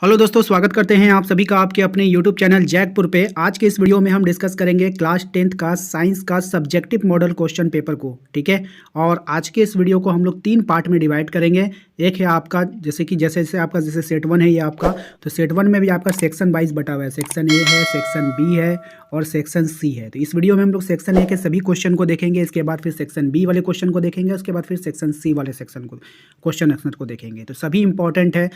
Hello दोस्तों, स्वागत करते हैं आप सभी का आपके अपने यूट्यूब चैनल जैकपुर पे। आज के इस वीडियो में हम डिस्कस करेंगे क्लास 10th का साइंस का सब्जेक्टिव मॉडल क्वेश्चन पेपर को। ठीक है, और आज के इस वीडियो को हम लोग 3 पार्ट में डिवाइड करेंगे। एक है आपका जैसे आपका सेट 1 है ये आपका, तो सेट 1 में भी आपका सेक्शन वाइज बटा हुआ है। सेक्शन ए है, सेक्शन बी है और सेक्शन सी है। तो इस वीडियो में हम लोग सेक्शन ए के सभी क्वेश्चन को देखेंगे, इसके बाद फिर सेक्शन बी वाले क्वेश्चन को देखेंगे, उसके बाद फिर सेक्शन सी वाले सेक्शन को क्वेश्चन आंसर को देखेंगे। तो सभी इंपॉर्टेंट है।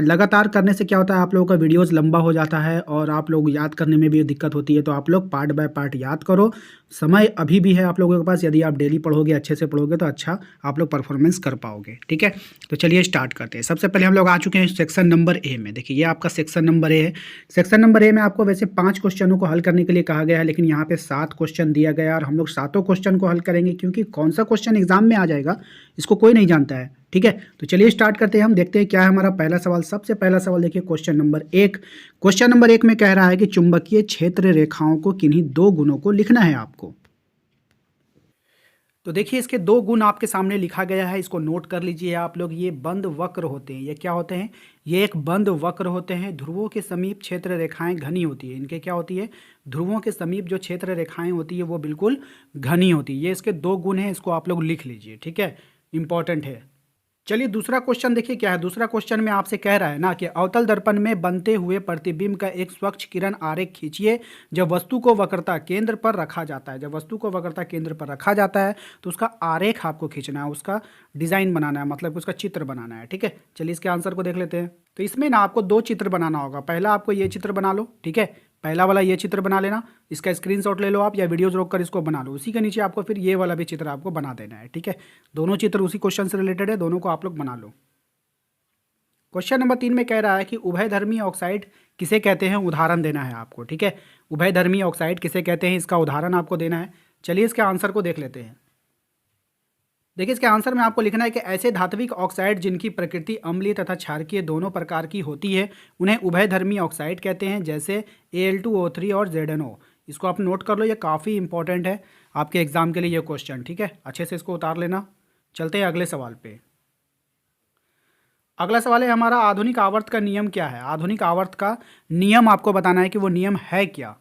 लगातार करने से क्या होता है, आप लोगों का वीडियोस लंबा हो जाता है और आप लोग याद करने में भी दिक्कत होती है। तो आप लोग पार्ट बाय पार्ट याद करो। समय अभी भी है आप लोगों के पास, यदि आप डेली पढ़ोगे, अच्छे से पढ़ोगे तो अच्छा आप लोग परफॉर्मेंस कर पाओगे। ठीक है, तो चलिए स्टार्ट करते हैं। सबसे पहले हम लोग आ चुके हैं सेक्शन नंबर ए में। देखिए ये आपका सेक्शन नंबर ए है। सेक्शन नंबर ए में आपको वैसे 5 क्वेश्चनों को हल करने के लिए कहा गया है, लेकिन यहाँ पे 7 क्वेश्चन दिया गया और हम लोग 7 क्वेश्चन को हल करेंगे, क्योंकि कौन सा क्वेश्चन एग्जाम में आ जाएगा इसको कोई नहीं जानता है। ठीक है, तो चलिए स्टार्ट करते हैं। हम देखते हैं क्या है हमारा पहला सवाल। सबसे पहला सवाल देखिए, क्वेश्चन नंबर 1। क्वेश्चन नंबर 1 में कह रहा है कि चुंबकीय क्षेत्र रेखाओं को किन्हीं 2 गुणों को लिखना है आपको। तो देखिए इसके 2 गुण आपके सामने लिखा गया है, इसको नोट कर लीजिए आप लोग। ये बंद वक्र होते हैं। ये क्या होते हैं? ये एक बंद वक्र होते हैं। ध्रुवों के समीप क्षेत्र रेखाएं घनी होती है। इनके क्या होती है? ध्रुवों के समीप जो क्षेत्र रेखाएं होती है वो बिल्कुल घनी होती है। ये इसके 2 गुण हैं, इसको आप लोग लिख लीजिए। ठीक है, इंपॉर्टेंट है। चलिए दूसरा क्वेश्चन देखिए क्या है। दूसरा क्वेश्चन में आपसे कह रहा है ना कि अवतल दर्पण में बनते हुए प्रतिबिंब का एक स्वच्छ किरण आरेख खींचिए जब वस्तु को वक्रता केंद्र पर रखा जाता है। जब वस्तु को वक्रता केंद्र पर रखा जाता है तो उसका आरेख आपको खींचना है, उसका डिजाइन बनाना है, मतलब उसका चित्र बनाना है। ठीक है, चलिए इसके आंसर को देख लेते हैं। तो इसमें ना आपको 2 चित्र बनाना होगा। पहला आपको ये चित्र बना लो। ठीक है, पहला वाला ये चित्र बना लेना, इसका स्क्रीनशॉट ले लो आप या वीडियोज रोक कर इसको बना लो। उसी के नीचे आपको फिर ये वाला भी चित्र आपको बना देना है। ठीक है, दोनों चित्र उसी क्वेश्चन से रिलेटेड है, दोनों को आप लोग बना लो। क्वेश्चन नंबर 3 में कह रहा है कि उभयधर्मी ऑक्साइड किसे कहते हैं, उदाहरण देना है आपको। ठीक है, उभयधर्मी ऑक्साइड किसे कहते हैं, इसका उदाहरण आपको देना है। चलिए इसके आंसर को देख लेते हैं। देखिए इसके आंसर में आपको लिखना है कि ऐसे धात्विक ऑक्साइड जिनकी प्रकृति अम्लीय तथा क्षारकीय दोनों प्रकार की होती है उन्हें उभयधर्मी ऑक्साइड कहते हैं, जैसे Al2O3 और ZnO। इसको आप नोट कर लो, ये काफ़ी इंपॉर्टेंट है आपके एग्जाम के लिए ये क्वेश्चन। ठीक है, अच्छे से इसको उतार लेना। चलते हैं अगले सवाल पे। अगला सवाल है हमारा, आधुनिक आवर्त का नियम क्या है। आधुनिक आवर्त का नियम आपको बताना है कि वो नियम है क्या।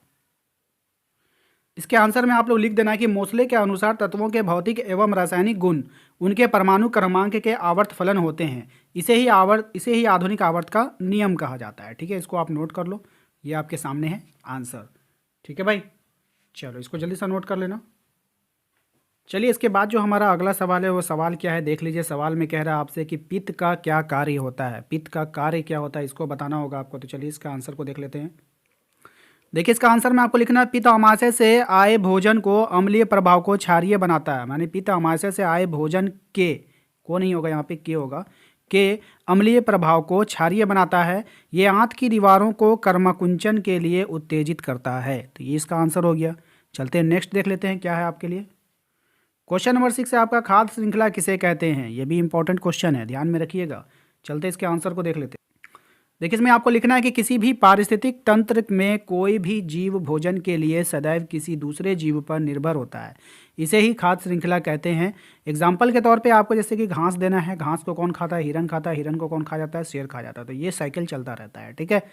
इसके आंसर में आप लोग लिख देना है कि मोसले के अनुसार तत्वों के भौतिक एवं रासायनिक गुण उनके परमाणु क्रमांक के आवर्त फलन होते हैं। इसे ही आधुनिक आवर्त का नियम कहा जाता है। ठीक है, इसको आप नोट कर लो, ये आपके सामने है आंसर। ठीक है भाई, चलो इसको जल्दी से नोट कर लेना। चलिए इसके बाद जो हमारा अगला सवाल है वो सवाल क्या है देख लीजिए। सवाल में कह रहा है आपसे कि पित्त का क्या कार्य होता है। पित्त का कार्य क्या होता है इसको बताना होगा आपको। तो चलिए इसका आंसर को देख लेते हैं। देखिए इसका आंसर में आपको लिखना है, पित्त अमाशय से आए भोजन को अम्लीय प्रभाव को क्षारीय बनाता है। माने पित्त अमाशय से आए भोजन के, को नहीं होगा यहाँ पे, के होगा, के अम्लीय प्रभाव को क्षारीय बनाता है। ये आंत की दीवारों को कर्मकुंचन के लिए उत्तेजित करता है। तो ये इसका आंसर हो गया। चलते हैं नेक्स्ट देख लेते हैं क्या है आपके लिए। क्वेश्चन नंबर 6 है आपका, खाद्य श्रृंखला किसे कहते हैं। ये भी इंपॉर्टेंट क्वेश्चन है, ध्यान में रखिएगा। चलते इसके आंसर को देख लेते हैं। देखिए इसमें आपको लिखना है कि किसी भी पारिस्थितिक तंत्र में कोई भी जीव भोजन के लिए सदैव किसी दूसरे जीव पर निर्भर होता है। इसे ही खाद्य श्रृंखला कहते हैं। एग्जाम्पल के तौर पे आपको जैसे कि घास देना है, घास को कौन खाता है, हिरन खाता है, हिरन को कौन खा जाता है, शेर खा जाता है। तो ये साइकिल चलता रहता है। ठीक है,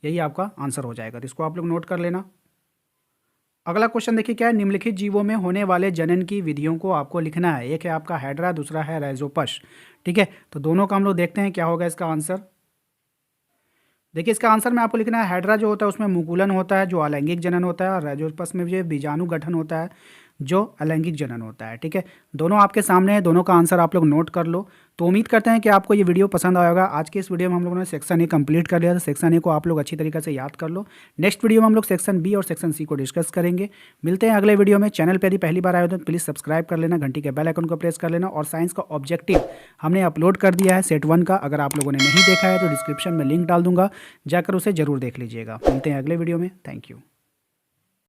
यही आपका आंसर हो जाएगा। तो इसको आप लोग नोट कर लेना। अगला क्वेश्चन देखिए क्या है, निम्नलिखित जीवों में होने वाले जनन की विधियों को आपको लिखना है। एक है आपका हाइड्रा, दूसरा है राइजोपस। ठीक है, तो दोनों का हम लोग देखते हैं क्या होगा इसका आंसर। देखिए इसका आंसर में आपको लिखना है, हाइड्रा जो होता है उसमें मुकुलन होता है जो अलैंगिक जनन होता है, और राइजोपस में जो बीजाणु गठन होता है जो अलैंगिक जनन होता है। ठीक है, दोनों आपके सामने है, दोनों का आंसर आप लोग नोट कर लो। तो उम्मीद करते हैं कि आपको ये वीडियो पसंद आएगा। आज के इस वीडियो में हम लोगों ने सेक्शन ए कंप्लीट कर लिया था। सेक्शन ए को आप लोग अच्छी तरीके से याद कर लो। नेक्स्ट वीडियो में हम लोग सेक्शन बी और सेक्शन सी को डिस्कस करेंगे। मिलते हैं अगले वीडियो में। चैनल पर यदि पहली बार आए हो तो प्लीज़ सब्सक्राइब कर लेना, घंटी के बेल आइकन को प्रेस कर लेना। और साइंस का ऑब्जेक्टिव हमने अपलोड कर दिया है सेट 1 का, अगर आप लोगों ने नहीं देखा है तो डिस्क्रिप्शन में लिंक डाल दूंगा, जाकर उसे जरूर देख लीजिएगा। मिलते हैं अगले वीडियो में। Thank you.